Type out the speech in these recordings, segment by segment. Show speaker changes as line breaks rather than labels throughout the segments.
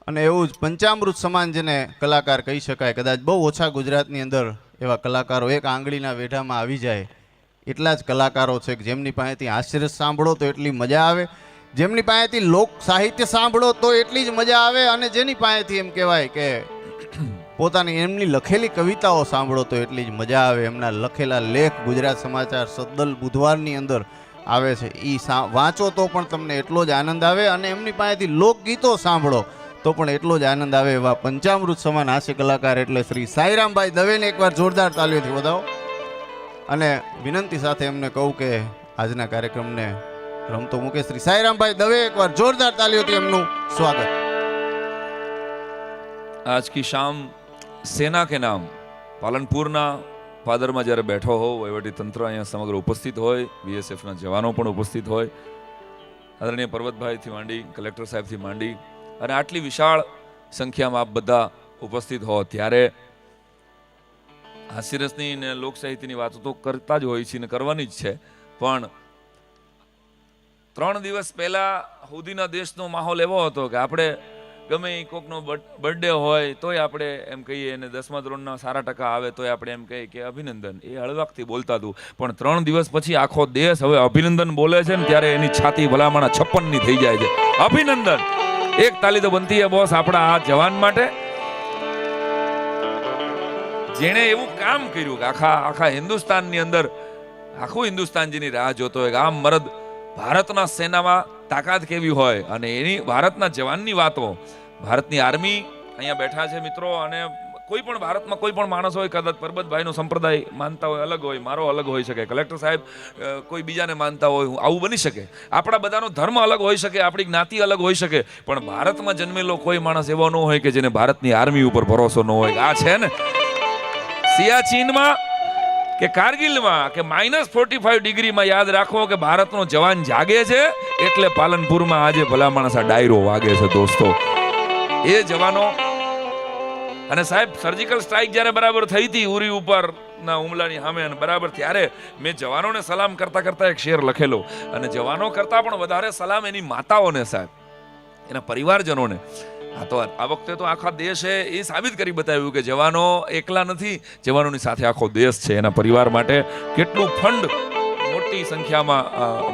અને એવું જ પંચામૃત સમાન જેને કલાકાર કહી શકાય. કદાચ બહુ ઓછા ગુજરાતની અંદર એવા કલાકારો એક આંગળીના વેઢામાં આવી જાય એટલા જ કલાકારો છે કે જેમની પાસેથી હાસ્યરસ સાંભળો તો એટલી મજા આવે, જેમની પાસેથી લોક સાહિત્ય સાંભળો તો એટલી જ મજા આવે, અને જેની પાસેથી એમ કહેવાય કે પોતાની એમની લખેલી કવિતાઓ સાંભળો તો એટલી જ મજા આવે. એમના લખેલા લેખ ગુજરાત સમાચાર સદ્દલ બુધવારની અંદર આવે છે, એ વાંચો તો પણ તમને એટલો જ આનંદ આવે, અને એમની પાસેથી લોકગીતો સાંભળો તો પણ એટલો જ આનંદ આવે. એવા પંચામૃત સમાન હાસ્ય કલાકાર એટલે શ્રી સાઈરામભાઈ દવેને એકવાર જોરદાર તાલીઓથી વધાવો. અને વિનંતી સાથે એમને કહું કે આજના કાર્યક્રમને રમતો મૂકે શ્રી સાઈરામભાઈ દવે, એકવાર જોરદાર તાલીઓથી એમનું સ્વાગત.
आज की शाम सेना के नाम પાલનપુરના પાદરમાં જ્યારે બેઠો હોવ, વહીવટી તંત્ર અહીંયા સમગ્ર ઉપસ્થિત હોય, બીએસએફના જવાનો પણ ઉપસ્થિત હોય, આદરણીય પર્વતભાઈથી માંડી કલેક્ટર સાહેબથી માંડી અને આટલી વિશાળ સંખ્યામાં આપ બધા ઉપસ્થિત હો, ત્યારે હાસ્યરસની ને લોક સાહિત્યની વાતો તો કરતા જ હોય છે ને કરવાની જ છે, પણ 3 દિવસ પહેલા સુધીના દેશનો માહોલ એવો હતો કે આપણે ગમે કોકનો બર્થડે હોય તોય આપણે એમ કહીએ, અને 10મા ધોરણના સારા ટકા આવે તોય આપણે એમ કહીએ કે અભિનંદન. એ હળવાકથી બોલતા હતું, પણ 3 દિવસ પછી આખો દેશ હવે અભિનંદન બોલે છે ને ત્યારે એની છાતી ભલામણા 56ની થઈ જાય છે. અભિનંદન, એક તાલી તો બનતી હે બોસ આપણા આ જવાન માટે, જેણે એવું કામ કર્યું કે આખા હિન્દુસ્તાનની અંદર આખું હિન્દુસ્તાન જેની રાહ જોતો હોય કે આમ મરદ ભારતના સેનામાં તાકાત કેવી હોય, અને એની ભારતના જવાનની વાતો. ભારતની આર્મી અહીંયા બેઠા છે મિત્રો, અને કોઈ પણ ભારતમાં કોઈ પણ માણસ હોય, કદાચ પરબતભાઈનો સંપ્રદાય માનતા હોય અલગ હોય, મારો અલગ હોઈ શકે, કલેક્ટર સાહેબ કોઈ બીજાને માનતા હોય, આવું બની શકે, આપણા બધાનો ધર્મ અલગ હોઈ શકે, આપણી જ્ઞાતિ અલગ હોઈ શકે, પણ ભારતમાં જન્મેલો કોઈ માણસ એવો ન હોય કે જેને ભારતની આર્મી ઉપર ભરોસો ન હોય. આ છે ને સિયાચીનમાં કે કારગિલમાં કે -45 ડિગ્રીમાં યાદ રાખો કે ભારતનો જવાન જાગે છે, એટલે પાલનપુરમાં આજે ભલા માણસ આ ડાયરો વાગે છે દોસ્તો. એ જવાનો અને સાહેબ સર્જિકલ સ્ટ્રાઇક જ્યારે બરાબર થઈ હતી ઉરી ઉપર ના હુમલાની સામે, અને બરાબર ત્યારે મેં જવાનોને સલામ કરતા કરતા એક શેર લખેલો, અને જવાનો કરતા પણ વધારે સલામ એની માતાઓને સાહેબ, એના પરિવારજનોને. તો આ વખતે તો આખા દેશે એ સાબિત કરી બતાવ્યું કે જવાનો એકલા નથી, જવાનોની સાથે આખો દેશ છે. એના પરિવાર માટે કેટલું ફંડ મોટી સંખ્યામાં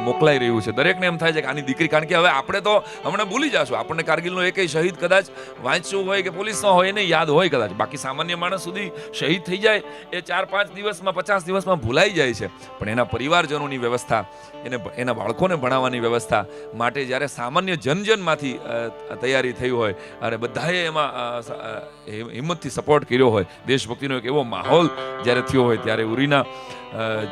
મોકલાઈ રહ્યું છે. દરેકને એમ થાય છે કે આની દીકરી, કારણ કે હવે આપણે તો હમણાં ભૂલી જશું, આપણને કારગિલનો એકેય શહીદ કદાચ વાંચ્યું હોય કે પોલીસનો હોય એને યાદ હોય કદાચ, બાકી સામાન્ય માણસ સુધી શહીદ થઈ જાય એ 4-5 દિવસમાં 50 દિવસમાં ભૂલાઈ જાય છે. પણ એના પરિવારજનોની વ્યવસ્થા, એના બાળકોને ભણાવવાની વ્યવસ્થા માટે જ્યારે સામાન્ય જનમાંથી તૈયારી થઈ હોય અને બધાએ એમાં હિંમતથી સપોર્ટ કર્યો હોય, દેશભક્તિનો એક એવો માહોલ જ્યારે થયો હોય, ત્યારે ઉરીના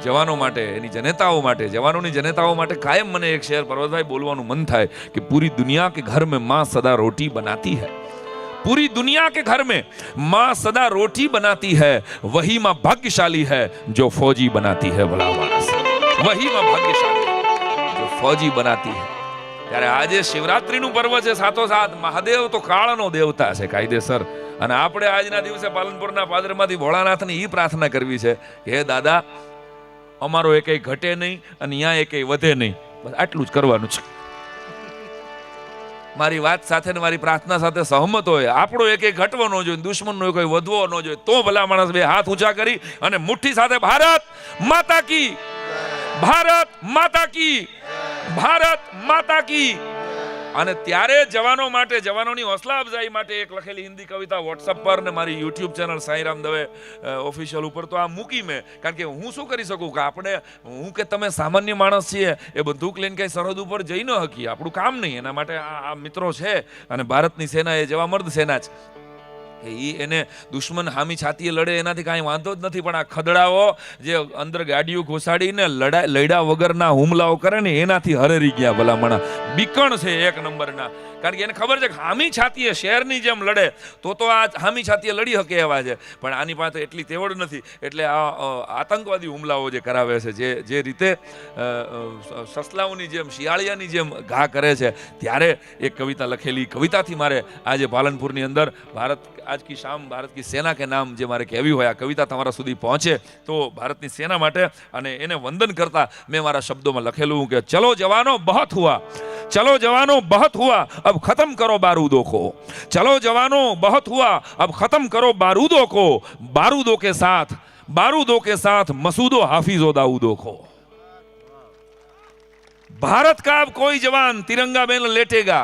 જવાનો માટે, એની જનેતાઓ માટે, જવાનોની જનેતાઓ માટે કાયમ મને એક શેર પર્વતભાઈ બોલવાનું મન થાય કે પૂરી દુનિયા કે ઘર में माँ सदा रोटी बनाती है, पूरी दुनिया के घर में माँ सदा रोटी बनाती है, वही माँ भाग्यशाली है जो फौजी बनाती है. भला मानस, वही माँ भाग्यशाली जो फौजी बनाती है. ત્યારે આજે શિવરાત્રીનું પર્વ છે, સાથોસાથ મહાદેવ તો કાળનો દેવતા છે કાયદેસર, અને આપણે આજના દિવસે પાલનપુરના પાદરમાંથી ભોળાનાથની એ પ્રાર્થના કરવી છે કે હે દાદા, અમારો એકેય ઘટે નહીં અને અહીંયા એકેય વધે નહીં, બસ આટલું જ કરવાનું છે. મારી વાત સાથે ને મારી પ્રાર્થના સાથે સહમત હોય, આપણો એકેય ઘટવો ન જોઈએ, દુશ્મનનો કોઈ વધવો ન જોઈએ, તો ભલા માણસ બે હાથ ઊંચા કરી અને મુઠ્ઠી સાથે ભારત માતા કી, ભારત માતા કી, ભારત માતા કી. અને ત્યારે જવાનો માટે, જવાનોની હોસલા અફઝાઈ માટે એક લખેલી હિન્દી કવિતા વોટ્સઅપ પર ને મારી YouTube channel Sairam Dave official ઉપર તો આ મૂકી મેં, કારણ કે હું શું કરી શકું કે આપણે, હું કે તમે સામાન્ય માણસ છીએ એ બંદૂક લઈને કઈ સરહદ ઉપર જઈ ન શકીએ, આપણું કામ નહીં. એના માટે આ મિત્રો છે, અને ભારતની સેના એ જેવા મર્દ સેના છે, એને દુશ્મન હામી છાતીએ લડે એનાથી કાંઈ વાંધો જ નથી, પણ આ ખદડાઓ જે અંદર ગાડીઓ ઘોસાડીને લડ્યા વગરના હુમલાઓ કરે ને એનાથી હરેરી ગયા ભલામણા. બીકણ છે એક નંબરના, કારણ કે એને ખબર છે કે હામી છાતીએ શહેરની જેમ લડે તો આ હામી છાતીએ લડી શકે એવા છે, પણ આની પાસે એટલી તેવડ નથી, એટલે આ આતંકવાદી હુમલાઓ જે કરાવે છે, જે રીતે સસલાઓની જેમ, શિયાળિયાની જેમ ઘા કરે છે, ત્યારે એક કવિતા લખેલી કવિતાથી મારે આજે પાલનપુરની અંદર ભારત आज की शाम भारत की सेना के नाम જે મારે કહેવી હોય, આ કવિતા તમારા સુધી પહોંચે તો ભારતની સેના માટે અને એને વંદન કરતા મેં મારા શબ્દોમાં લખેલું કે ચલો જવાનો બહત હુઆ, चलो जवानों बहुत हुआ अब खत्म करो बारूदों को, चलो जवानों बहुत हुआ अब खत्म करो बारूदों को, बारूदों के साथ मसूदो हाफिजो दाऊदों को। भारत का अब कोई जवान तिरंगा में लेटेगा।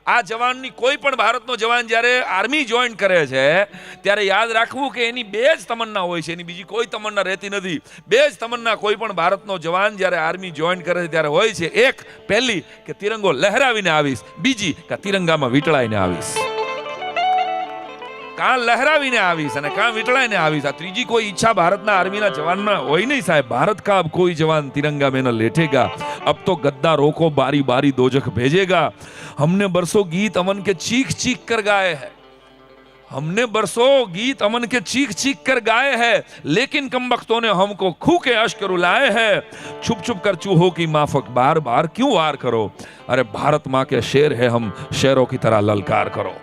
આ જવાનની કોઈ પણ ભારતનો જવાન જ્યારે આર્મી જોઈન કરે છે ત્યારે યાદ રાખવું કે એની બે જ તમન્ના હોય છે, એની બીજી કોઈ તમન્ના રહેતી નથી। બે જ તમન્ના કોઈ પણ ભારતનો જવાન જ્યારે આર્મી જોઈન કરે છે ત્યારે હોય છે। એક પહેલી કે તિરંગો લહેરાવીને આવીશ, બીજી કે તિરંગામાં વીંટળાઈને આવીશ। કાં લહેરાવીને આવીશ અને કાં વીંટળાઈને આવીશ, આ ત્રીજી કોઈ ઈચ્છા ભારતના આર્મીના જવાનમાં હોય નહીં સાહેબ। ભારત का अब कोई जवान तिरंगा में न लेटेगा, अब तो गद्दारों को बारी बारी दोजख भेजेगा। हमने बरसों गीत अमन के चीख चीख कर गाए हैं, हमने बरसों गीत अमन के चीख चीख कर गाए हैं, लेकिन कमबख्तों ने हमको खू के अश्क रुलाए हैं। छुप छुप कर चूहों की माफक बार बार क्यों वार करो, अरे भारत माँ के शेर है हम, शेरों की तरह ललकार करो।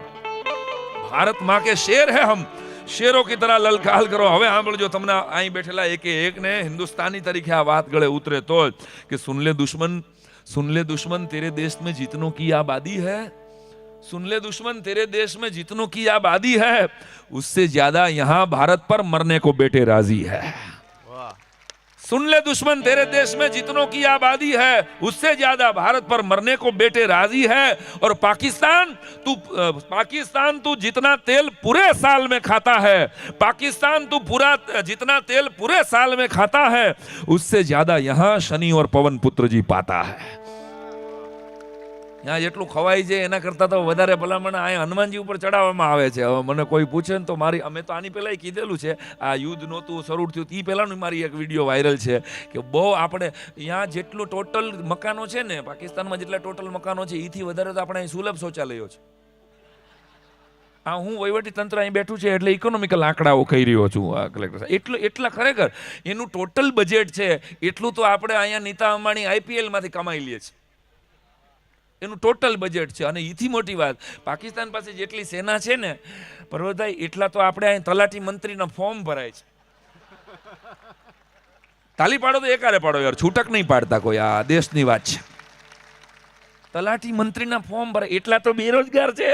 भारत माँ के शेर है हम, शेरों की तरह ललकार करो। હવે સાંભળજો, તમને અહીં બેઠેલા એક ને હિન્દુસ્તાની તરીકે આ વાત ગળે ઉતરે તો કે सुन ले दुश्मन तेरे देश में जितनों की आबादी है, सुन ले दुश्मन तेरे देश में जितनों की आबादी है, उससे ज्यादा यहाँ भारत पर मरने को बेटे राजी है। सुन ले दुश्मन तेरे देश में जितनों की आबादी है, उससे ज्यादा भारत पर मरने को बेटे राजी है। और पाकिस्तान तू जितना तेल पूरे साल में खाता है, पाकिस्तान तू जितना तेल पूरे साल में खाता है, उससे ज्यादा यहाँ शनि और पवन पुत्र जी पाता है। यहाँ જેટલું ખવાય છે એના કરતા તો વધારે ભલામણ આ હનુમાનજી ઉપર ચડાવવામાં આવે છે। હવે મને કોઈ પૂછે ને તો મારી, અમે તો આની પહેલા કીધેલું છે, આ યુદ્ધ નહોતું શરૂ થયું એ પહેલાનું મારી એક વિડીયો વાયરલ છે કે બહુ આપણે અહીંયા જેટલું ટોટલ મકાનો છે ને, પાકિસ્તાનમાં જેટલા ટોટલ મકાનો છે એથી વધારે તો આપણે અહીં સુલભ શૌચાલયો છે। આ હું વહીવટી તંત્ર અહીં બેઠું છે એટલે ઇકોનોમિકલ આંકડાઓ કહી રહ્યો છું આ કલેક્ટર સાહેબ। એટલા ખરેખર એનું ટોટલ બજેટ છે એટલું તો આપણે અહીંયા નીતા અંબાણી IPL માંથી કમાઈ લઈએ છીએ, એનું ટોટલ બજેટ છે। અને એથી મોટી વાત, પાકિસ્તાન પાસે જેટલી સેના છે ને પર્વતભાઈ, એટલા તો આપણે અહીં તલાટી મંત્રીના ફોર્મ ભરાય છે। તાલી પાડો તો એકારે પાડો યાર, છૂટક નહીં પાડતા કોઈ, આ દેશની વાત છે। તલાટી મંત્રીના ફોર્મ ભરાય, એટલા તો બેરોજગાર છે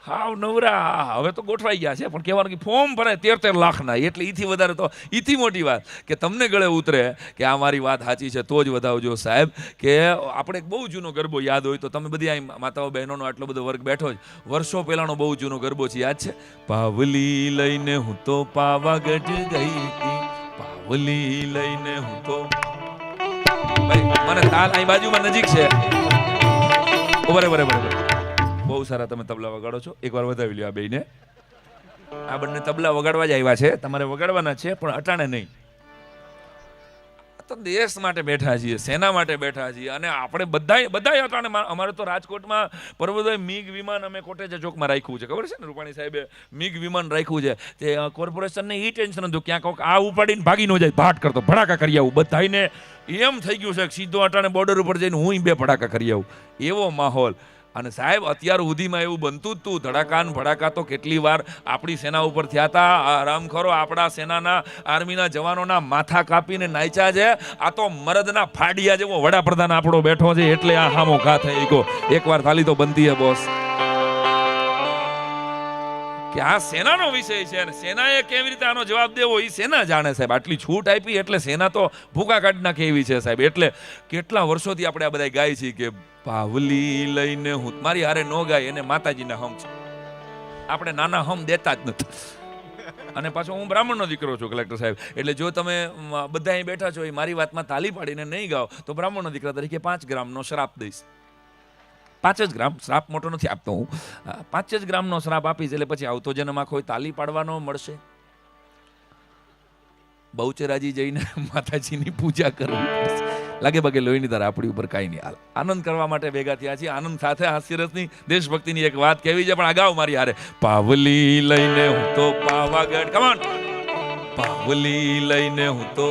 હાવ નવરા। હવે તો ગોઠવાઈ ગયા છે પણ કહેવાનું કે ફોર્મ ભરાય 13 લાખના, એટલે એથી વધારે તો એથી મોટી વાત કે તમને ગળે ઉતરે કે આ મારી વાત સાચી છે તો જ વધાવજો સાહેબ। કે આપણે બહુ જૂનો ગરબો યાદ હોય તો તમે બધી અહીં માતાઓ બહેનોનો આટલો બધો વર્ગ બેઠો જ, વર્ષો પહેલાનો બહુ જૂનો ગરબો છે, યાદ છે? પાવલી લઈને હું તો પાવાગઢ ગઈ હતી, પાવલી લઈને હું તો, ભાઈ મને તાલ અહીં બાજુમાં નજીક છે, બરાબર બહુ સારા તમે તબલા વગાડો છો, એકવાર વધાવી લ્યો આ બેયને। આ બંને તબલા વગાડવા જ આવ્યા છે, તમારે વગાડવાના છે પણ અટાણે નહીં। તો દેશ માટે બેઠા છીએ, સેના માટે બેઠા છીએ, અને આપણે બધા અટાણે અમારે તો રાજકોટમાં પર્વતભાઈ મિગ વિમાન અમે કોટેજા ચોકમાં રાખ્યું છે, ખબર છે ને? રૂપાણી સાહેબે મિગ વિમાન રાખ્યું છે, તે કોર્પોરેશનને એ ટેન્શન હતું ક્યાંક આ ઉપાડીને ભાગી ન જાય, ભાટ કરતો ભડાકા કરી આવું, બધાને એમ થઈ ગયું છે સીધો અટાણે બોર્ડર ઉપર જઈને હું 2 ભડાકા કરી આવું, એવો માહોલ। અને સાહેબ અત્યાર સુધીમાં એવું બનતું જ તું, ધડાકાન ભડાકા તો કેટલી વાર આપણી સેના ઉપર થયા હતા। આરામખોરો આપણા સેનાના આર્મીના જવાનોના માથા કાપીને નાચ્યા છે। આ તો મરદના ફાડિયા જેવો વડાપ્રધાન આપણો બેઠો છે એટલે આ હામો ઘા થઈ ગયો। એકવાર થાલી તો બનતી હે બોસ, કે આ સેનાનો વિષય છે અને સેનાએ કેવી રીતે આનો જવાબ દેવો એ સેના જાણે સાહેબ। આટલી છૂટ આપી એટલે સેના તો ભૂકા કાઢી નાખે એવી છે સાહેબ। એટલે કેટલા વર્ષોથી આપણે આ બધા ગાય છીએ કે પાવલી લઈને હું, મારી હારે નો ગાય એને માતાજીના હમ છે, આપણે નાના હમ દેતા જ નથી। અને પાછો હું બ્રાહ્મણનો દીકરો છું કલેક્ટર સાહેબ, એટલે જો તમે બધા અહીં બેઠા છો એ મારી વાતમાં તાલી પાડીને નહીં ગાઓ તો બ્રાહ્મણનો દીકરા તરીકે 5 ગ્રામનો શ્રાપ દઈશ। 5 જ ગ્રામ, શ્રાપ મોટો નથી આપતો હું, 5 જ ગ્રામનો શ્રાપ આપીશ, એટલે પછી આવતો જન્મ આખો તાલી પાડવાનો મળશે। બહુચરાજી જઈને માતાજીની પૂજા કરવી પડશે, લાગે ભાગે લોહીની ધાર આપણી ઉપર કાંઈ નહીં। હાલ આનંદ કરવા માટે ભેગા થયા છીએ, આનંદ સાથે હાસ્યરસની દેશભક્તિની એક વાત કહેવી છે, પણ અગાઉ મારી હારે પાવલી લઈને હું તો પાવાગઢ, કમ ઓન, પાવલી લઈને હું તો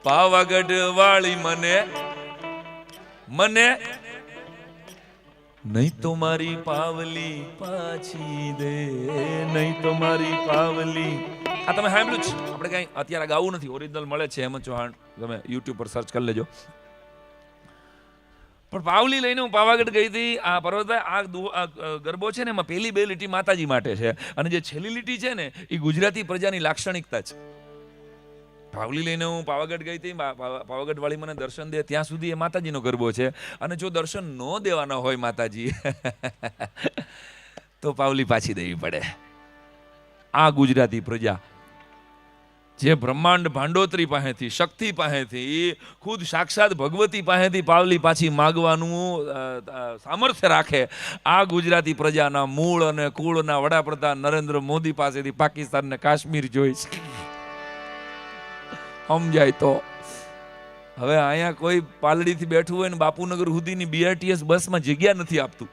પાવાગઢ વાળી મને નહીં તો મારી પાવલી પાછી દે, નહીં તો મારી પાવલી. આ તમે સાંભળ્યું જ, આપણે કઈ અત્યારે ગાવું નથી, ઓરિજિનલ મળે છે હેમંત ચૌહાણ, તમે યુટ્યુબ પર સર્ચ કરી લેજો. પણ પાવલી લઈને હું પાવાગઢ ગઈ હતી. આ પર્વતભાઈ, આ ગરબો છે ને એમાં પહેલી 2 લીટી માતાજી માટે છે, અને જે છેલ્લી લીટી છે ને એ ગુજરાતી પ્રજાની લાક્ષણિકતા છે. પાવલી લઈને હું પાવાગઢ ગઈ હતી, પાવાગઢ વાળી મને દર્શન દે ત્યાં સુધી એ માતાજીનો ગરબો છે, અને જો દર્શન ન દેવાના હોય માતાજી તો પાવલી પાછી દેવી પડે. આ ગુજરાતી પ્રજા જે બ્રહ્માંડ ભાંડોતરી પાસેથી, શક્તિ પાસેથી, ખુદ સાક્ષાત ભગવતી પાસેથી પાવલી પાછી માગવાનું સામર્થ્ય રાખે, આ ગુજરાતી પ્રજાના મૂળ અને કુળના વડાપ્રધાન નરેન્દ્ર મોદી પાસેથી પાકિસ્તાનને કાશ્મીર જોઈ છે. સમજાય તો. હવે અહીંયા કોઈ પાલડીથી બેઠું હોય ને બાપુનગર સુધીની BRTS બસમાં જગ્યા નથી આપતું,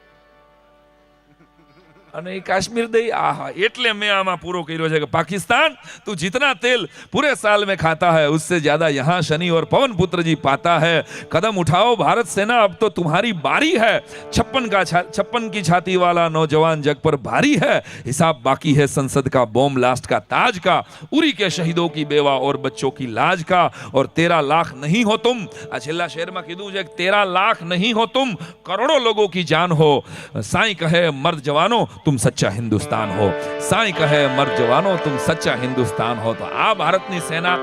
અને એ કાશ્મીર દઈ. આહા, એટલે મેં આમાં પૂરો કર્યો છે કે પાकिस्तान तू जितना तेल पूरे साल में खाता है उससे ज्यादा यहाँ शनि और पवन पुत्र जी पाता है. कदम उठाओ भारत सेना, अब तो तुम्हारी बारी है. 56 की छाती वाला नौजवान जग पर भारी है. हिसाब बाकी है संसद का, बॉम्ब ब्लास्ट का, ताज का, उरी के शहीदों की बेवा और बच्चों की लाज का. और 13 लाख नहीं हो तुम, આ છેલ્લા શેરમાં કીધું છે કે 13 લાખ નહીં હો तुम, करोड़ों लोगों की जान हो. साईं कहे मर्द जवानों तुम सच्चा हिंदुस्तान हो. साईं कहे मर्द जवानों तुम सच्चा हिंदुस्तान हो. તો આ ભારતની સેના,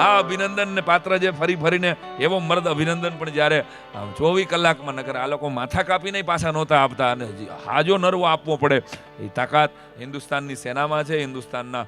આ અભિનંદનને પાત્ર છે. ફરી ફરીને એવો મર્દ અભિનંદન પણ જ્યારે 24 કલાકમાં, નકર આ લોકો માથા કાપીને પાછા નહોતા આપતા, અને હાજો નરવો આપવો પડે એ તાકાત હિન્દુસ્તાનની સેનામાં છે, હિન્દુસ્તાનના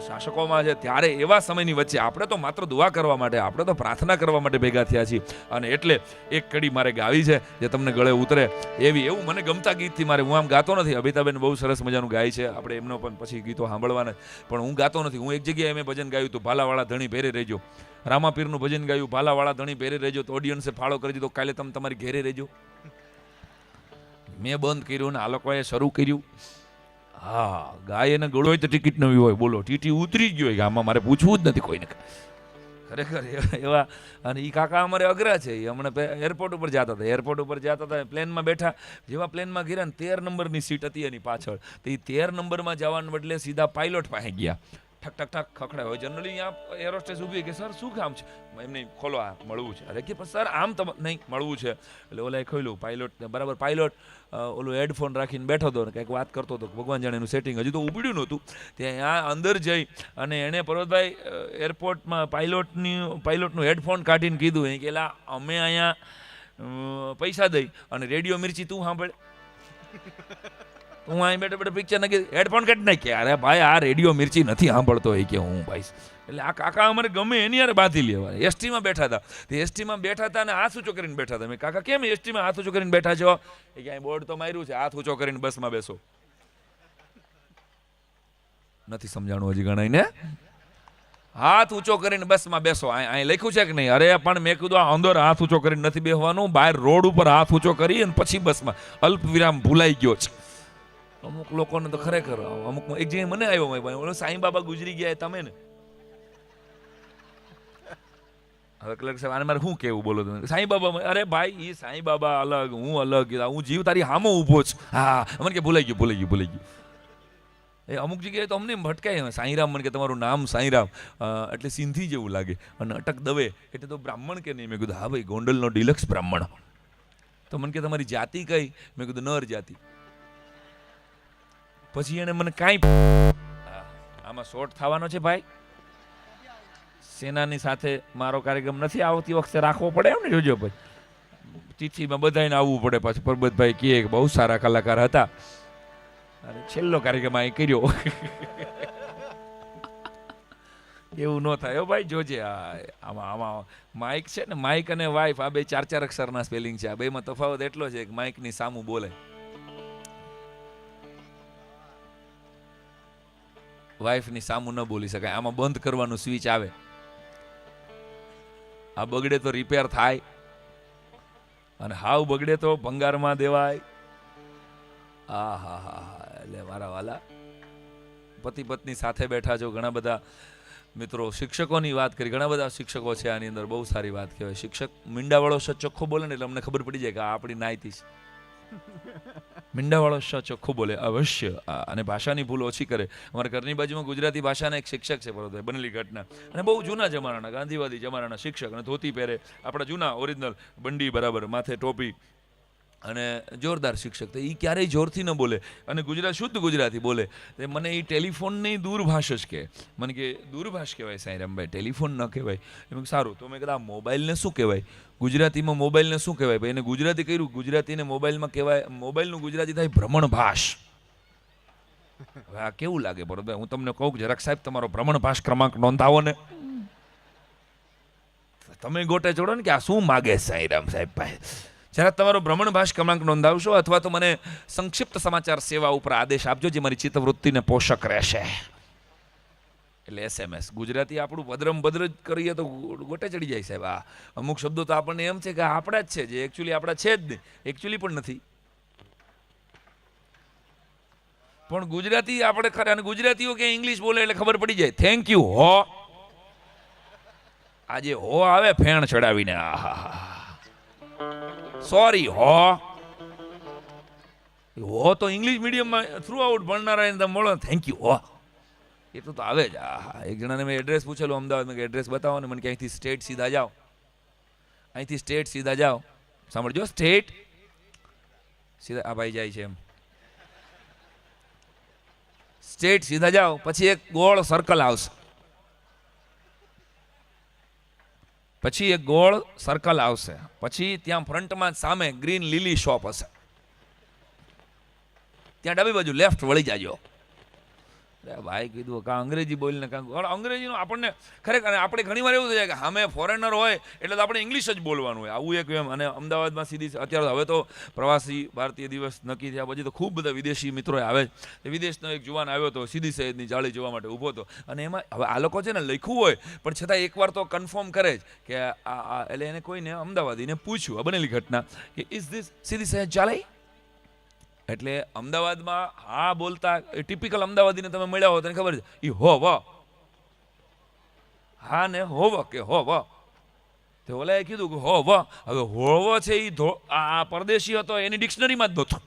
શાસકોમાં છે. ત્યારે એવા સમયની વચ્ચે આપણે તો માત્ર દુઆ કરવા માટે, આપણે તો પ્રાર્થના કરવા માટે ભેગા થયા છીએ. અને એટલે એક કડી મારે ગાવી છે જે તમને ગળે ઉતરે એવું મને ગમતા ગીતથી મારે, હું આમ ગાતો નથી. અભિતાબેન બહુ સરસ મજાનું ગાય છે, આપણે એમનો પણ પછી ગીતો સાંભળવાના, પણ હું ગાતો નથી. હું એક જગ્યાએ મેં ભજન ગાયું હતું, ભાલાવાળા ધણી ભેરે રહેજો. રામાપીરનું ભજન ગાયું, ભાલાવાળા ધણી ભેરે રહેજો. તો ઓડિયન્સે ફાળો કરી દીધો, કાલે તમે તમારી ઘેરે રહેજો. મેં બંધ કર્યું ને આ લોકોએ શરૂ કર્યું. હા, ગાય એને ગળો હોય તો ટિકિટ નવી હોય, બોલો ટીટી ઉતરી જ ગયો આમાં, મારે પૂછવું જ નથી કોઈને. ખરેખર એવા. અને એ કાકા અમારે અઘરા છે. એ હમણાં એરપોર્ટ ઉપર જતા હતા, એરપોર્ટ ઉપર જતા હતા, પ્લેનમાં બેઠા, જેવા પ્લેનમાં ગયા ને 13 નંબરની સીટ હતી એની પાછળ, તો એ 13 નંબરમાં જવાને બદલે સીધા પાયલોટ પાસે ગયા. ઠક ઠક ઠક ખખડાય હોય. જનરલી અહીંયા એરોસ્ટેસ ઊભી કે સર શું કામ છે, એમને ખોલો આ મળવું છે. અરે કે સર આમ નહીં મળવું છે. એટલે ઓલા ખોલ્યું પાયલોટ, બરાબર પાયલોટ ઓલું હેડફોન રાખીને બેઠો હતો ને કંઈક વાત કરતો હતો, ભગવાન જાણે એનું સેટિંગ હજી તો ઉબડ્યું નહોતું. ત્યાં અંદર જઈ અને એણે પર્વતભાઈ એરપોર્ટમાં પાયલોટનું હેડફોન કાઢીને કીધું કે એલા અમે અહીંયા પૈસા દઈ અને રેડિયો મિર્ચી તું સાંભળે. હું અહીં બેઠા બેઠા પિક્ચર નાખી હેડફોન કાઢી નાખી. અરે ભાઈ આ રેડિયો મિર્ચી નથી સાંભળતો હોય કે હું ભાઈ. એટલે આ કાકા અમારે ગમે એની યાર બાંધી લેવા. એસટીમાં બેઠા હતા, તે એસટીમાં બેઠા હતા અને હાથ ઊંચો કરીને બેઠા હતા. મેં કાકા કેમ એસટીમાં હાથ ઊંચો કરીને બેઠા છો? એ ક્યાંય બોર્ડ તો માર્યું છે હાથ ઊંચો કરીને બસમાં બેસો. નથી સમજાણું હજી ગણાય ને. હાથ ઊંચો કરીને બસમાં બેસો, અહીં લખ્યું છે કે નહીં? અરે પણ મેં કીધું આ અંદર હાથ ઊંચો કરીને નથી બેસવાનું, બહાર રોડ ઉપર હાથ ઊંચો કરી અને પછી બસમાં. અલ્પ વિરામ ભૂલાઈ ગયો છે અમુક લોકોને તો ખરેખર. અમુક એક જગ્યાએ મને આવ્યો સાંઈ બાબા ગુજરી ગયા તમે ને. હવે ક્લર્ક સાહેબ આને મારે શું કેવું બોલો તમે? સાંઈ બાબા, અરે ભાઈ એ સાંઈ બાબા અલગ, હું અલગ, હું જીવ તારી હામો ઊભો છું. હા મને કે ભૂલાઈ ગયું. એ અમુક જગ્યાએ તો અમને ભટકાય. સાંઈરામ મને કે તમારું નામ સાંઈરામ એટલે સિંધી જેવું લાગે, અને અટક દવે એટલે તો બ્રાહ્મણ કે નહીં? મેં કીધું હા ભાઈ ગોંડલનો ડિલક્સ બ્રાહ્મણ. તો મને કે તમારી જાતિ કઈ? મેં કીધું નર જાતિ. પછી એને મને કાંઈ આમાં શોર્ટ થવાનો છે ભાઈ. સેનાની સાથે મારો કાર્યક્રમ નથી આવતી વખતે રાખવો પડે એમ ને, જોજો ભાઈ. તિથિમાં બધાને આવવું પડે. પાછું પરબતભાઈ કહે કે બહુ સારા કલાકાર હતા, અને છેલ્લો કાર્યક્રમ અહીં કર્યો. એવું ન થાય ભાઈ, જોજે. આમાં માઇક છે ને, માઇક અને વાઇફ આ બે 4 અક્ષરના સ્પેલિંગ છે. આ બેમાં તફાવત એટલો છે કે માઇકની સામું બોલે, વાઇફની સામું ન બોલી શકાય. આમાં બંધ કરવાનું સ્વિચ આવે. આ બગડે તો રિપેર થાય, અને હાવ બગડે તો ભંગારમાં દેવાય. હા હા હા હા. એટલે મારા વાલા પતિ પત્ની સાથે બેઠા છો, ઘણા બધા મિત્રો શિક્ષકોની વાત કરી, ઘણા બધા શિક્ષકો છે આની અંદર. બહુ સારી વાત કહેવાય. શિક્ષક મીંડાવાળો ચોખ્ખો બોલે ને એટલે અમને ખબર પડી જાય કે આ આપણી નાયતી છે. મીંડાવાળો શ ચોખ્ખું બોલે અવશ્ય. અને ભાષાની ભૂલ ઓછી કરે. અમારા ઘરની બાજુમાં ગુજરાતી ભાષાના એક શિક્ષક છે બરોબર, બનેલી ઘટના, અને બહુ જૂના જમાનાના ગાંધીવાદી જમાનાના શિક્ષક, અને ધોતી પહેરે, આપણા જૂના ઓરિજિનલ બંડી બરાબર, માથે ટોપી, અને જોરદાર શિક્ષક. તો એ ક્યારેય જોરથી ન બોલે અને શુદ્ધ ગુજરાતી બોલે. તે મને એ ટેલિફોનની દૂરભાષ જ કહે. મને કે દૂરભાષ કહેવાય સાંઈરામભાઈ, ટેલિફોન ન કહેવાય. એમ સારું. તો મેં કીધું આ મોબાઈલને શું કહેવાય? ગુજરાતીમાં મોબાઈલને શું કહેવાય? ભાઈ એને ગુજરાતી કર્યું, ગુજરાતીને મોબાઈલમાં કહેવાય, મોબાઈલનું ગુજરાતી થાય ભ્રમણભાષ. હવે આ કેવું લાગે બરોબર? હું તમને કહું જરાક સાહેબ તમારો ભ્રમણભાષ ક્રમાંક નોંધાવો ને. તમે ગોટે ચડો ને કે આ શું માગે સાંઈરામ સાહેબ ભાઈ. જરા તમારો ભ્રમણભાષ ક્રમાંક નોંધાવશો, અથવા તો મને સંક્ષિપ્ત સમાચાર સેવા ઉપર આદેશ આપજો, જે મારી ચિત્તવૃત્તિને પોષક રહેશે. એટલે SMS ગુજરાતી આપણું ભદ્રમ ભદ્ર જ કરીએ તો ગોટે ચડી જાય સાહેબ. આ અમુક શબ્દો તો આપણને એમ છે કે આપણા જ છે, જે એકચ્યુઅલી આપણા છે જ નહીં, એકચ્યુઅલી પણ નથી. પણ ગુજરાતી આપણે ખરે, અને ગુજરાતીઓ કે ઇંગ્લિશ બોલે એટલે ખબર પડી જાય. થેન્ક યુ હો, આજે હો આવે ફેણ ચડાવીને, આહા સોરી હો. હો તો ઇંગ્લિશ મીડિયમમાં થ્રુ આઉટ ભણનારા તમે મળો, થેન્ક યુ હો, એટલું તો આવે જ. એક જણાને મેં એડ્રેસ પૂછેલું અમદાવાદમાં, કે એડ્રેસ બતાવો ને. મને કે અહીંથી સ્ટેટ સીધા જાઓ, અહીંથી સ્ટેટ સીધા જાઓ. સાંભળજો, સ્ટેટ સીધા, આ ભાઈ જાય છે એમ, સ્ટેટ સીધા જાઓ, પછી એક ગોળ સર્કલ આવશે, પછી એક ગોળ સર્કલ આવશે, પછી ત્યાં ફ્રન્ટમાં સામે ગ્રીન લીલી શોપ હશે, ત્યાં ડાબી બાજુ લેફ્ટ વળી જાજો. ભાઈ કીધું કાં અંગ્રેજી બોલીને કાં અંગ્રેજીનું આપણને ખરેખર, આપણે ઘણી વાર એવું થાય કે સામે ફોરેનર હોય એટલે તો આપણે ઇંગ્લિશ જ બોલવાનું હોય, આવું એક એમ. અને અમદાવાદમાં સીધી અત્યારે હવે તો પ્રવાસી ભારતીય દિવસ નક્કી થયા પછી તો ખૂબ બધા વિદેશી મિત્રો આવે. વિદેશનો એક જુવાન આવ્યો હતો, સીધી સૈયદની જાળી જોવા માટે ઊભો હતો. અને એમાં હવે આ લોકો છે ને લખ્યું હોય પણ છતાં એકવાર તો કન્ફર્મ કરે જ કે આ, એટલે એને કોઈને અમદાવાદીને પૂછ્યું, આ બનેલી ઘટના, કે ઇઝ ધીસ સીધી સૈયદ જાળી? એટલે અમદાવાદમાં હા બોલતા ટિપિકલ અમદાવાદીને તમે મળ્યા હો, તને ખબર છે એ હો વ, હા ને હો વ કે હો વ. તો ઓલા એ કીધું કે હો વ. હવે હોવ છે એ આ પરદેશી હતો, એની ડિક્શનરીમાં જ નહોતું.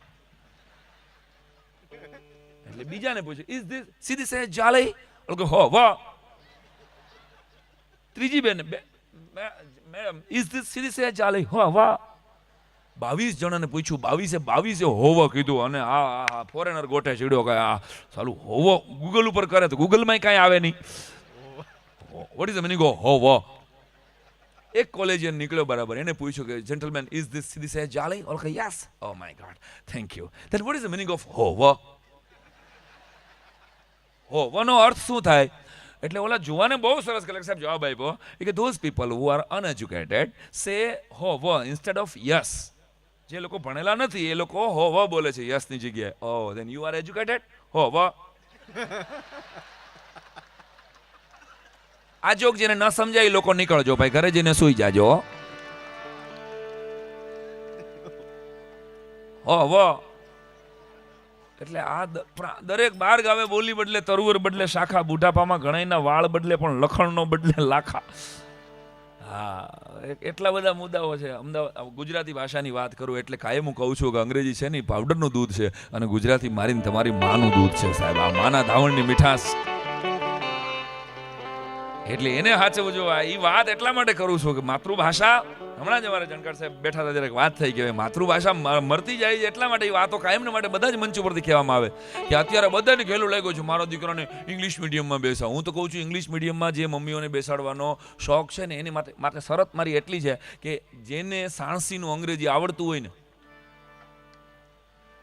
એટલે બીજાને પૂછ્યું, ઇઝ ધીસ સીધી સૈયદ જાળી? કે હો વ. ત્રીજી બેન, મેડમ ઇઝ ધીસ સીધી સૈયદ જાળી? હો વ. 22 જણાને પૂછ્યું, 22 હોવો કીધું. અને આ ફોરેનર ગોઠે ચડ્યો કે આ સાલું હોવો ગૂગલ ઉપર કરે તો ગૂગલમાં કાંઈ આવે નહીં. What is the meaning of હોવો? એક કોલેજિયન નીકળ્યો બરાબર, એને પૂછ્યું કે જેન્ટલમેન ઇઝ ધીસ સીધી સૈયદ જાળી? ઓલ કે yes. Oh my God, thank you. Then what is the meaning of હોવો? હોવાનો અર્થ શું થાય? એટલે ઓલા જુવાને બહુ સરસ કલેક્ટ સાહેબ જવાબ આપ્યો કે those people who are uneducated સે હોવો ઇન્સ્ટેડ ઓફ યસ. જે લોકો ભણેલા નથી એ લોકો હોવ બોલે છે યસની જગ્યાએ. ઓ ધેન યુ આર એજ્યુકેટેડ હોવ. આ જોક જેને ન સમજાય લોકો નીકળજો ભાઈ, ઘરે જઈને સુઈ જાજો. હોવ એટલે આ દરેક બાર ગાવે બોલી બદલે તરુવર બદલે શાખા, બુઢાપામાં ઘણાયના વાળ બદલે પણ લખણનો બદલે લાખા. હા, એટલા બધા મુદ્દાઓ છે. અમદાવાદ ગુજરાતી ભાષાની વાત કરું એટલે કાયમ હું કહું છું કે અંગ્રેજી છે ને પાવડરનું દૂધ છે, અને ગુજરાતી મારીને તમારી માનું દૂધ છે સાહેબ. આ માના ધાવણની મીઠાશ, એટલે એને સાચવવું જો. એ વાત એટલા માટે કરું છું કે માતૃભાષા, હમણાં જ અમારા જણકાર સાહેબ બેઠા હતા જ્યારે વાત થઈ ગઈ, માતૃભાષા મરતી જાય છે. એટલા માટે એ વાતો કાયમને માટે બધા જ મંચ ઉપરથી કહેવામાં આવે કે અત્યારે બધાને ઘેલું લાગ્યું છે મારો દીકરાને ઇંગ્લિશ મીડિયમમાં બેસાડ. હું તો કહું છું ઇંગ્લિશ મીડિયમમાં જે મમ્મીઓને બેસાડવાનો શોખ છે ને એની માટે શરત મારી એટલી છે કે જેને સાણસીનું અંગ્રેજી આવડતું હોય ને,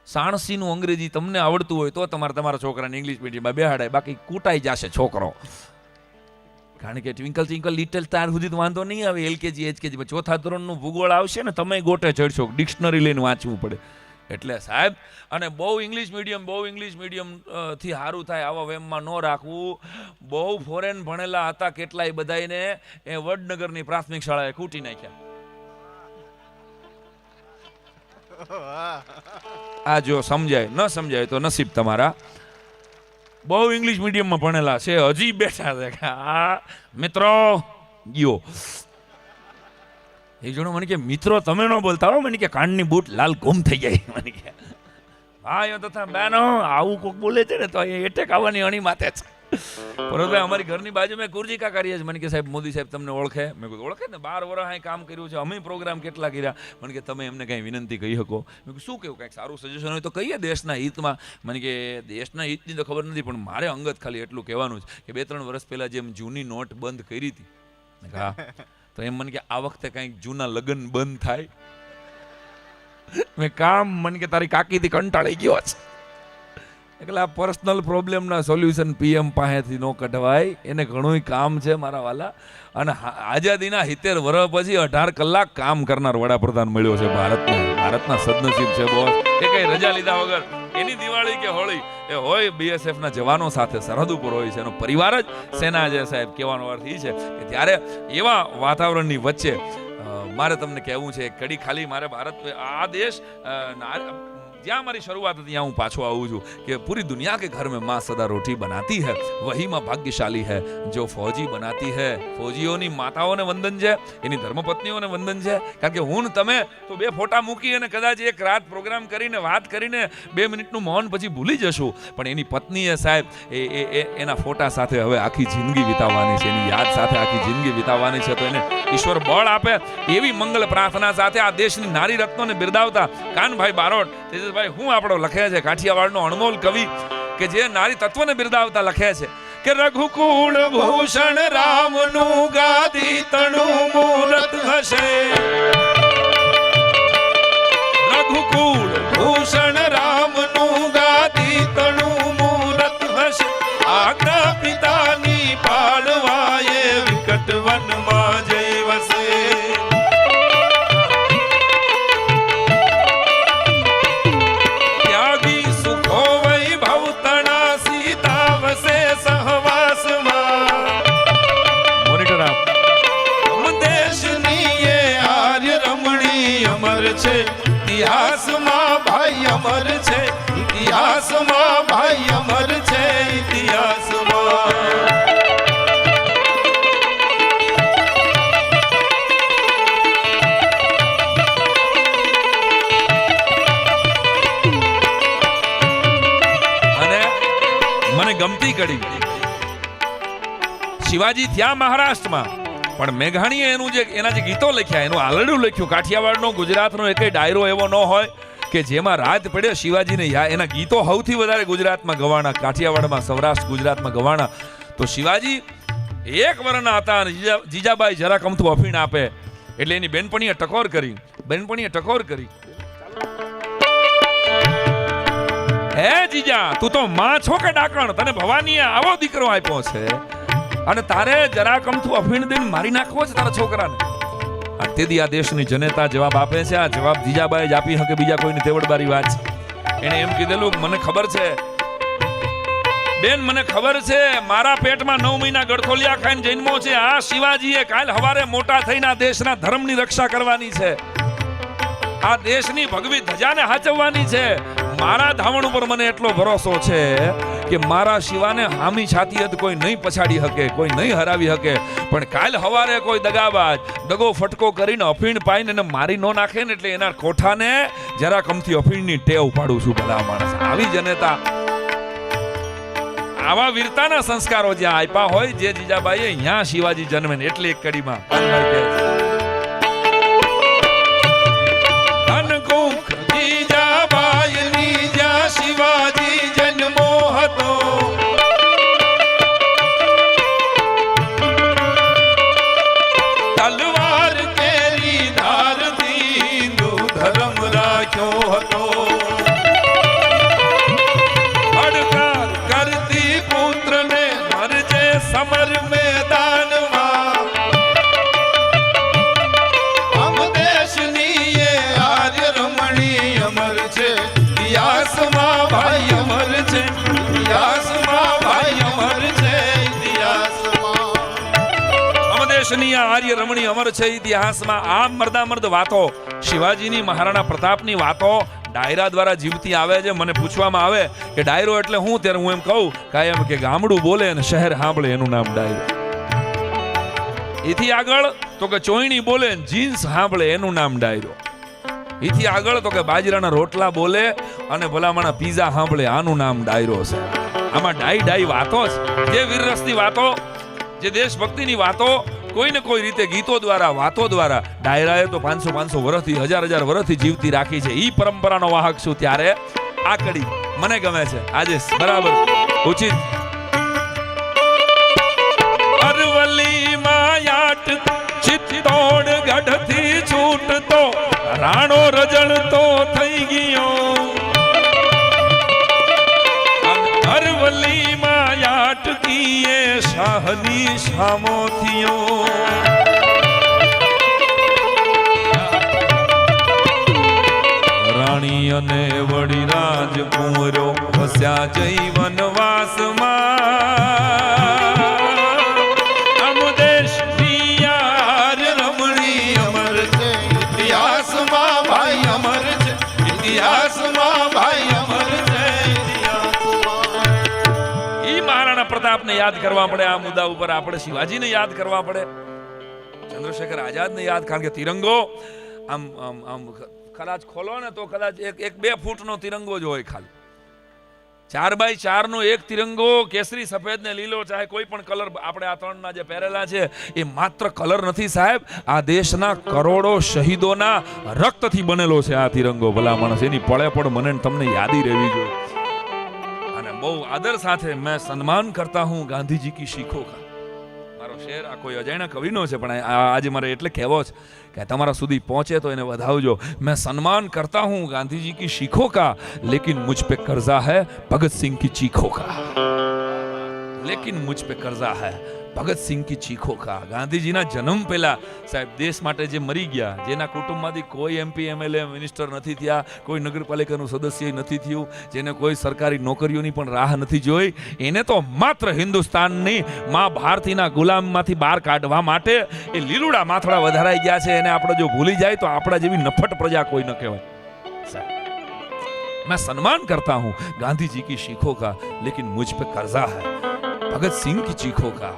સાણસીનું અંગ્રેજી તમને આવડતું હોય તો તમારા છોકરાને ઇંગ્લિશ મીડિયમમાં બેહાડાય, બાકી કૂટાઈ જશે છોકરો. કારણ કે ટ્વિંકલ ટ્વિંકલ લિટલ સ્ટાર સુધી તો વાંધો નહીં આવે, LKG HKG ચોથા ધોરણનું ભૂગોળ આવશે ને તમે ગોટે ચડશો, ડિક્શનરી લઈને વાંચવું પડે. એટલે સાહેબ, અને બહુ ઇંગ્લિશ મીડિયમ થી સારું થાય આવા વેમમાં ન રાખવું. બહુ ફોરેન ભણેલા હતા કેટલાય બધાને એ વડનગરની પ્રાથમિક શાળાએ કૂટી નાખ્યા. આ જો સમજાય, ન સમજાય તો નસીબ તમારા. બહુ ઇંગ્લિશ મીડિયમમાં ભણેલા છે હજી બેઠા છે. આ મિત્રો ગયો એક જણો મને કે મિત્રો તમે ન બોલતા હો, મને કે કાનની બૂટ લાલ ગુમ થઈ જાય. મને કે ભાઈઓ તથા બહેનો આવું કોક બોલે છે ને તો એટેક આવવાની અણી માથે છે. પરંતુ અમારી ઘરની બાજુ મેં કુરજી કાકા રહીએ છે. મને કે સાહેબ મોદી સાહેબ તમને ઓળખે? મેં કીધું ઓળખે ને, 12 વર્ષ અહીં કામ કર્યું છે, અમે પ્રોગ્રામ કેટલા કર્યા. મને કે તમે એમને કંઈ વિનંતી કહી શકો? મેં કીધું શું કહ્યું, કંઈક સારું સજેશન હોય તો કહીએ દેશના હિતમાં. મને કે દેશના હિતની તો ખબર નથી, પણ મારે અંગત ખાલી એટલું કહેવાનું છે કે 2-3 વર્ષ પહેલા જેમ જૂની નોટ બંધ કરી હતી, હા, તો એમ મને કે આ વખતે કંઈક જૂના લગ્ન બંધ થાય. મેં કામ મને કે તારી કાકીથી કંટાળી ગયો છે, એટલે આ પર્સનલ પ્રોબ્લેમના સોલ્યુશન પીએમ પાસેથી ન કઢવાય, એને ઘણું કામ છે મારા વાલા. અને આઝાદીના 70 વર્ષ પછી 18 કલાક કામ કરનાર વડાપ્રધાન મળ્યો છે ભારતને. ભારતના સદનસીબ છે બોસ. એ કઈ રજા લીધા વગર એની દિવાળી કે હોળી એ હોય બીએસએફના જવાનો સાથે સરહદ ઉપર હોય છે. એનો પરિવાર જ સેના છે સાહેબ. કહેવાનો અર્થ એ છે કે ત્યારે એવા વાતાવરણની વચ્ચે મારે તમને કહેવું છે, કડી ખાલી મારે ભારત આ દેશ જ્યાં મારી શરૂઆત હતી ત્યાં હું પાછો આવું છું કે પૂરી દુનિયા કે ઘર में माँ सदा रोटी बनाती है, वही माँ भाग्यशाली है जो फौजी बनाती है. ફૌજીઓની માતાઓને વંદન છે, એની ધર્મપત્નીઓને વંદન છે. કારણ કે હું તમે તો 2 ફોટા મૂકી અને કદાચ એક રાત પ્રોગ્રામ કરીને વાત કરીને 2 મિનિટનું મૌન પછી ભૂલી જશું, પણ એની પત્નીએ સાહેબ એના ફોટા સાથે હવે આખી જિંદગી વિતાવવાની છે, એની યાદ સાથે આખી જિંદગી વિતાવવાની છે. તો એને ઈશ્વર બળ આપે એવી મંગલ પ્રાર્થના સાથે આ દેશની નારી રત્નોને બિરદાવતા કાનભાઈ બારોટ, તેજસભાઈ હું આપણો લખે છે, કાઠિયાવાડનો અણમોલ કવિ કે જે નારી તત્વને બિરદાવતા લખે છે કે રઘુકુળ ભૂષણ રામનું ગાદી તણું મૂરત હશે. રઘુકુળ ભૂષણ રામનું ગાદી તણું મૂરત હશે. આજ્ઞા પિતાની પાળવાએ વિકટ વનમાં જઈ વસે. ઇતિહાસમાં ભાઈ અમર છે, ઇતિહાસમાં ભાઈ અમર છે, ઇતિહાસમાં. અને મને ગમતી કડી શિવાજી થયા મહારાષ્ટ્રમાં, પણ મેઘાણીએ એના જે ગીતો લખ્યા એનું આલડું લખ્યું. કાઠિયાવાડનો ગુજરાતનો એકેય ડાયરો એવો ન હોય કે જેમાં રાત પડે શિવાજીને એના ગીતો સૌથી વધારે ગુજરાતમાં ગવાણા, કાઠિયાવાડમાં, સૌરાષ્ટ્ર ગુજરાતમાં ગવાણા. તો શિવાજી 1 વર્ષના હતા અને જીજાબાઈ જરા કમથું અફીણ આપે એટલે એની બેનપણીએ ટકોર કરી. હે જીજા, તું તો માં છો કે ડાકણ? તને ભવાનીએ આવો દીકરો આપ્યો છે અને તારે જરા કમથું અફીણ દઈને મારી નાખવો છે તારા છોકરાને. તેથી આ દેશની જનતા જવાબ આપે છે. આ જવાબ જીજાબાઈ જ આપી શકે, બીજા કોઈની તેવડબારી વાત છે. એને એમ કીધેલું મને ખબર છે બેન, મને ખબર છે મારા પેટમાં 9 મહિના ગળથોલિયા ખાઈને જન્મો છે. આ શિવાજીએ કાલ હવારે મોટા થઈને આ દેશના ધર્મની રક્ષા કરવાની છે, આ દેશની ભગવી ધજાને હાચવવાની છે. મારા ધાવણ ઉપર મને એટલો ભરોસો છે કે મારા શિવાને હામી છાતી કોઈ નહીં પછાડી શકે, કોઈ નહીં હરાવી શકે. પણ કાલ હવારે કોઈ દગાબાજ દગો ફટકો કરીને અફીણ પાઈને એને મારી ન નાખે ને એટલે એના કોઠાને જરા કમથી અફીણની ટેવ પાડું છું. ભલા માણસ, આવી જનતા, આવા વીરતાના સંસ્કારો જ્યાં આપ્યા હોય જે જીજાબાઈએ અહીંયા શિવાજી જન્મે ને એટલે એક કડીમાં શિવાજી જન્મો હતો. તલવાર કેરી ધારથી હિન્દુ ધર્મ રાખ્યો હતો. હડકાર કરતી પુત્રને મરજે સમર મેદાનમાં. આમ દેશની એ આર્ય રમણી અમર છે, ઇતિહાસમાં ભાઈ અમર છે, ઇતિહાસમાં ભાઈ અમર છે, ઇતિહાસમાં. અમ દેશની આ આર્ય રમણી અમર છે ઇતિહાસમાં. આ મર્દામર્દ વાતો શિવાજીની, મહારાણા પ્રતાપની વાતો ડાયરા દ્વારા જીવતી આવે છે. મને પૂછવામાં આવે કે ડાયરો એટલે હું, ત્યારે હું એમ કહું કાયમ કે ગામડું બોલે અને શહેર સાંભળે એનું નામ ડાયરો. એથી આગળ તો તો કે ચોયણી બોલે જીન્સ સાંભળે એનું નામ ડાયરો. એથી આગળ તો કે બાજરાના રોટલા બોલે અને ભલામણા પીઝા સાંભળે આનું નામ ડાયરો છે. આમાં ડાઈ વાતો છે, જે વીરરસની વાતો, જે દેશભક્તિની વાતો કોઈ ને કોઈ રીતે ગીતો દ્વારા, વાતો દ્વારા ડાયરાએ તો 500 વર્ષથી, 1000 વર્ષથી જીવતી રાખી છે. ઈ પરંપરાનો વાહક છું. ત્યારે આ કડી મને ગમે છે આજે બરાબર ઉચિત. અરવલ્લી માયાટ ચિત્તોડ ગઢથી છૂટતો રાણો રજળતો થઈ ગયો. અરવલ્લી માયાટ કીએ શાહની શામો થયો. રાણી અને વડી રાજકુંવરો વસ્યા જઈ વનવાસમાં. આમ દેશ પિયાર રમણી અમર છે ઇતિહાસમાં ભાઈ અમર છે. ઇતિહાસમાં ભાઈ અમર છે. ઈ મહારાણા પ્રતાપને યાદ કરવા પડે. આ મુદ્દા ઉપર આપણે શિવાજીને યાદ કરવા પડે, ચંદ્રશેખર આઝાદને યાદ. કારણ કે તિરંગો આમ આમ આમ કદાચ ખોલો ને તો કદાચ 1-2 ફૂટનો તિરંગો જ હોય. ખાલી 4x4 નો એક તિરંગો, કેસરી, સફેદ ને લીલો, ચાહે કોઈ પણ કલર આપણે આ ત્રણના જે પહેરેલા છે એ માત્ર કલર નથી સાહેબ, આ દેશના કરોડો શહીદોના રક્તથી બનેલો છે આ તિરંગો. ભલા માણસ, એની પળે પળ મને તમને યાદી રહેવી જોઈએ. અને બહુ આદર સાથે મેં સન્માન કરતા હું ગાંધીજી કી શીખો કા. મારો શેર આ કોઈ અજાણ્યા કવિનો છે, પણ આજે મારે એટલે કહેવો છે કે તમારા સુધી પહોંચે તો એને વધાવજો. મેં સન્માન કરતા હું ગાंधी की सीखों का, लेकिन मुझ पे कर्जा है भगत सिंह की चीखों का. लेकिन मुझ पे कर्जा है ભગત સિંહ કી ચીખો કા. ગાંધીજીના જન્મ પહેલા સાહેબ દેશ માટે જે મરી ગયા, જેના કુટુંબમાંથી કોઈ MP MLA મિનિસ્ટર નથી થયા, કોઈ નગરપાલિકાનું સદસ્ય નથી થયું, જેને કોઈ સરકારી નોકરીઓની પણ રાહ નથી જોઈ, એને તો માત્ર હિન્દુસ્તાનની માં ભારતીના ગુલામમાંથી બહાર કાઢવા માટે એ લીલુડા માથડા વધારાઈ ગયા છે. એને આપણે જો ભૂલી જાય તો આપણા જેવી નફટ પ્રજા કોઈ ન કહેવાય. मैं सम्मान करता हूं गांधी जी की सीखों का, लेकिन मुझ पे कर्जा है भगत सिंह की चीखों का.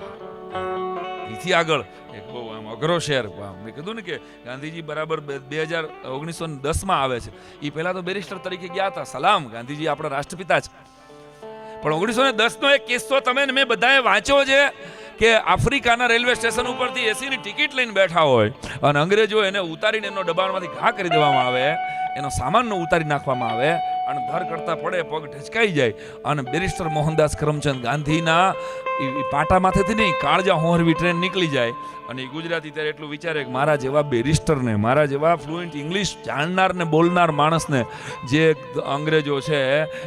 इसी આગળ એક બહુ આમ અઘરો શેર મેં કીધું ને કે ગાંધીજી બરાબર 1910 માં આવે છે. એ પહેલા તો બેરિસ્ટર તરીકે ગયા હતા. સલામ, ગાંધીજી આપણા રાષ્ટ્રપિતા છે. પણ 1910 નો એક કિસ્સો તમે મેં બધાએ વાંચ્યો છે કે આફ્રિકાના રેલવે સ્ટેશન ઉપરથી એસીની ટિકિટ લઈને બેઠા હોય અને અંગ્રેજો એને ઉતારીને એનો દબાણમાંથી ઘા કરી દેવામાં આવે, એનો સામાનનો ઉતારી નાખવામાં આવે અને ધર કરતા પડે, પગ ઢચકાઈ જાય અને બેરિસ્ટર મોહનદાસ કરમચંદ ગાંધીના પાટામાંથી નહીં કાળજા હોહરવી ટ્રેન નીકળી જાય અને એ ગુજરાતી ત્યારે એટલું વિચારે કે મારા જેવા બેરિસ્ટરને, મારા જેવા ફ્લુએન્ટ ઇંગ્લિશ જાણનાર ને બોલનાર માણસને જે અંગ્રેજો છે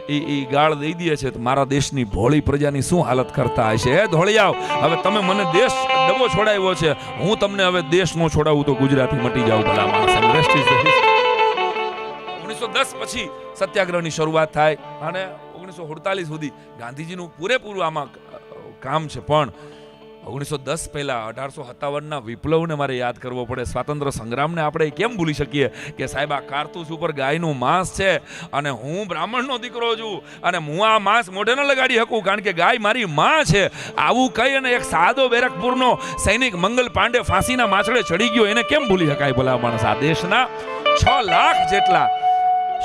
એ ગાળ દઈ દે છે તો મારા દેશની ભોળી પ્રજાની શું હાલત કરતા હશે. ધોળિયાઓ, હવે તમે મને દેશ ડબો છોડાવ્યો છે, હું તમને હવે દેશ નો છોડાવું તો ગુજરાતી મટી જાવ. ભલા માણસ. 1910 પછી સત્યાગ્રહની શરૂઆત થાય અને 1948 સુધી ગાંધીજીનું પૂરેપૂરું આમાં કામ છે. પણ 1910 પહેલા 1857ના વિપ્લવને મારે યાદ કરવો પડે. સ્વાતંત્ર્ય સંગ્રામને આપણે કેમ ભૂલી શકીએ કે સાહેબ આ કારતૂસ ઉપર ગાયનું માંસ છે અને હું બ્રાહ્મણનો દીકરો છું અને હું આ માંસ મોઢે ન લગાડી શકું કારણ કે ગાય મારી માં છે. આવું કહી અને એક સાદો બેરકપુરનો સૈનિક મંગલ પાંડે ફાંસીના માછડે ચડી ગયો, એને કેમ ભૂલી શકાય? ભલા માણસ, આ દેશના 6 લાખ જેટલા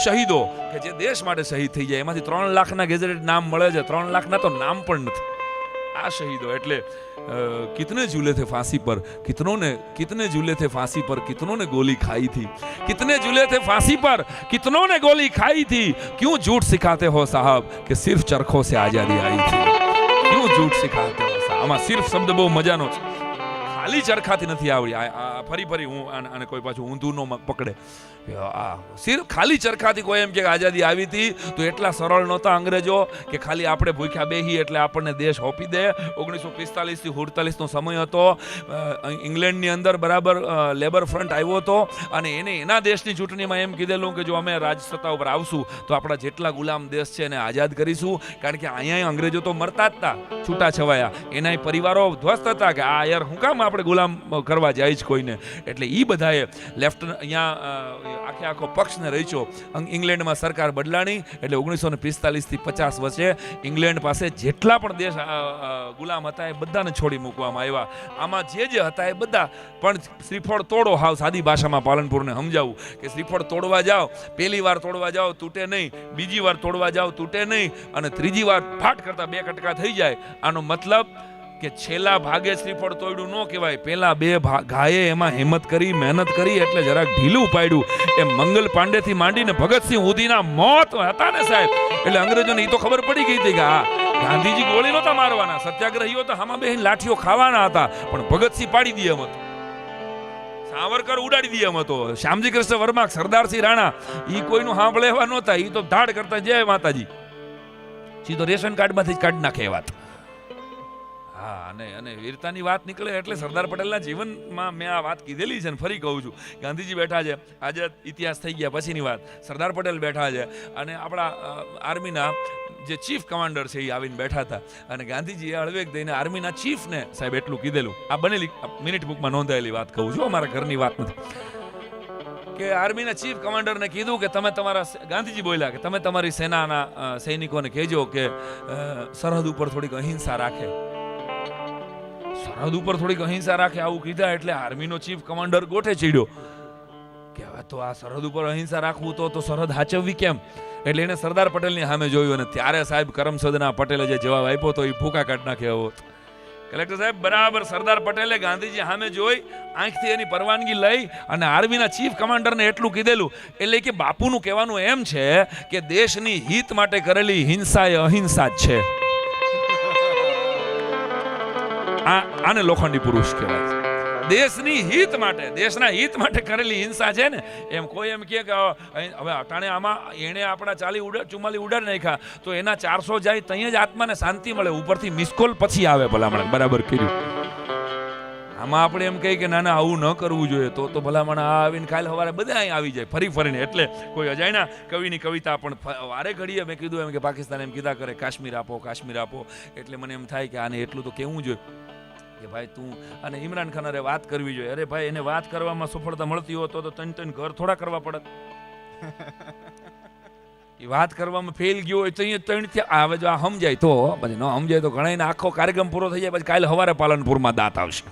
શહીદો કે જે દેશ માટે શહીદ થઈ જાય, એમાંથી 3 લાખના ગેઝેટેડ નામ મળે છે, 3 લાખના તો નામ પણ નથી. આ શહીદો એટલે कितने झूले थे फांसी पर, कितने झूले थे फांसी पर, कितनों ने गोली खाई थी, कितने झूले थे फांसी पर, कितनों ने गोली खाई थी. क्यों झूठ सिखाते हो साहब कि सिर्फ चरखों से आजादी आई थी. क्यों झूठ सिखाते हो साहब. આમાં સિર્ફ શબ્દ બહુ મજાનો છે. ખાલી ચરખાથી નથી આવડી. ફરી હું અને કોઈ પાછું ઊંધું ન પકડે. સિર્ફ ખાલી ચરખાથી કોઈ એમ કે આઝાદી આવી હતી તો એટલા સરળ નહોતા અંગ્રેજો કે ખાલી આપણે ભૂખ્યા બેહી એટલે આપણને દેશ હોપી દે. 1945 થી 48 નો સમય હતો. ઇંગ્લેન્ડની અંદર બરાબર લેબર ફ્રન્ટ આવ્યો હતો અને એને એના દેશની ચૂંટણીમાં એમ કીધેલું કે જો અમે રાજસત્તા ઉપર આવશું તો આપણા જેટલા ગુલામ દેશ છે એને આઝાદ કરીશું. કારણ કે અહીંયા અંગ્રેજો તો મરતા જ હતા છૂટા છવાયા, એના પરિવારો ધ્વસ્ત હતા કે આ યાર હું કામ આપણે ગુલામ કરવા જાય જ કોઈને. એટલે એ બધાએ લેફ્ટ અહીંયા આખો પક્ષને રહીચો. ઇંગ્લેન્ડમાં સરકાર બદલાણી એટલે 1945 થી 50 વચ્ચે ઇંગ્લેન્ડ પાસે જેટલા પણ દેશ ગુલામ હતા એ બધાને છોડી મૂકવામાં આવ્યા. આમાં જે હતા એ બધા પણ શ્રીફળ તોડો, હાવ સાદી ભાષામાં પાલનપુરને સમજાવું કે શ્રીફળ તોડવા જાઓ, પહેલી વાર તોડવા જાઓ તૂટે નહીં, બીજી વાર તોડવા જાઓ તૂટે નહીં, અને ત્રીજી વાર ફાટ કરતા 2 કટકા થઈ જાય. આનો મતલબ કે છેલ્લા ભાગે શ્રીફળ તોડ્યું ન કહેવાય, પેલા 2 ઘાયે એમાં હિંમત કરી, મહેનત કરી એટલે જરાક ઢીલું પાડ્યું. એ મંગલ પાંડેથી માંડીને ભગતસિંહ સુધીના મોત હતા ને સાહેબ, એટલે અંગ્રેજોને એ તો ખબર પડી ગઈ હતી કે હા ગાંધીજી ગોળી નહોતા મારવાના, સત્યાગ્રહીઓ તો હામાં બેહીને લાઠીઓ ખાવાના હતા, પણ ભગતસિંહ પાડી દે એમ હતો, સાવરકર ઉડાડી દે એમ હતો, શ્યામજી કૃષ્ણ વર્મા, સરદારસિંહ રાણા એ કોઈનું સાંભળે એવા નહોતા, એ તો ધાડ કરતા જય માતાજી, સીધો રેશન કાર્ડમાંથી જ કાઢી નાખે એ વાત. હા, અને વીરતાની વાત નીકળે એટલે સરદાર પટેલના જીવનમાં મેં આ વાત કીધેલી છે ને ફરી કહું છું. ગાંધીજી બેઠા છે, આજે ઇતિહાસ થઈ ગયા પછીની વાત, સરદાર પટેલ બેઠા છે અને આપણા આર્મીના જે ચીફ કમાન્ડર છે એ આવીને બેઠા હતા, અને ગાંધીજીએ હળવેક દઈને આર્મીના ચીફને સાહેબ એટલું કીધેલું, આ બનેલી મિનિટ બુકમાં નોંધાયેલી વાત કહું છું, અમારા ઘરની વાત નથી, કે આર્મીના ચીફ કમાન્ડરને કીધું કે તમે તમારા, ગાંધીજી બોલ્યા કે તમે તમારી સેનાના સૈનિકોને કહેજો કે સરહદ ઉપર થોડીક અહિંસા રાખે, સરહદ ઉપર થોડીક અહિંસા રાખે. આવું કીધા એટલે આર્મીનો ચીફ કમાન્ડર ગોઠે ચડ્યો કે હવે તો આ સરહદ ઉપર અહિંસા રાખવું તો સરહદ હાચવવી કેમ? એટલે એને સરદાર પટેલની સામે જોયું, અને ત્યારે સાહેબ કરમસદના પટેલે જે જવાબ આપ્યો તો એ ભૂકા કાઢ નાખે એવો. કલેક્ટર સાહેબ બરાબર સરદાર પટેલે ગાંધીજી સામે જોઈ, આંખથી એની પરવાનગી લઈ અને આર્મીના ચીફ કમાન્ડરને એટલું કીધેલું, એટલે કે બાપુનું કહેવાનું એમ છે કે દેશની હિત માટે કરેલી હિંસા એ અહિંસા જ છે. આને લોખંડી પુરુષ કહેવાય છે. દેશની હિત માટે, દેશના હિત માટે કરેલી હિંસા છે ને, એમ કોઈ એમ કહે કે હવે અટાણે આમાં એણે આપણા 44 ઉડાડી નાખ્યા તો એના 400 જાય ત્યાં જ આત્માને શાંતિ મળે, ઉપરથી મિસકોલ પછી આવે ભલામણ, બરાબર કર્યું. આમાં આપણે એમ કહીએ કે ના ના આવું ન કરવું જોઈએ તો ભલામણ આ આવીને કાલે સવારે બધા અહીં આવી જાય ફરી ફરીને. એટલે કોઈ અજાયના કવિની કવિતા પણ વારે ઘડીએ મેં કીધું એમ કે પાકિસ્તાન એમ કીધા કરે કાશ્મીર આપો, કાશ્મીર આપો, એટલે મને એમ થાય કે આને એટલું તો કહેવું જોઈએ કે ભાઈ તું, અને ઇમરાન ખાન અરે વાત કરવી જોઈએ. અરે ભાઈ એને વાત કરવામાં સફળતા મળતી હોત તો 3 ઘર થોડા કરવા પડત, એ વાત કરવામાં ફેલ ગયો હોય તો 3 આવે, જો આ સમજાય તો, પછી ન સમજાય તો ઘણા આખો કાર્યક્રમ પૂરો થઈ જાય, પછી કાલે સવારે પાલનપુરમાં દાંત આવશે.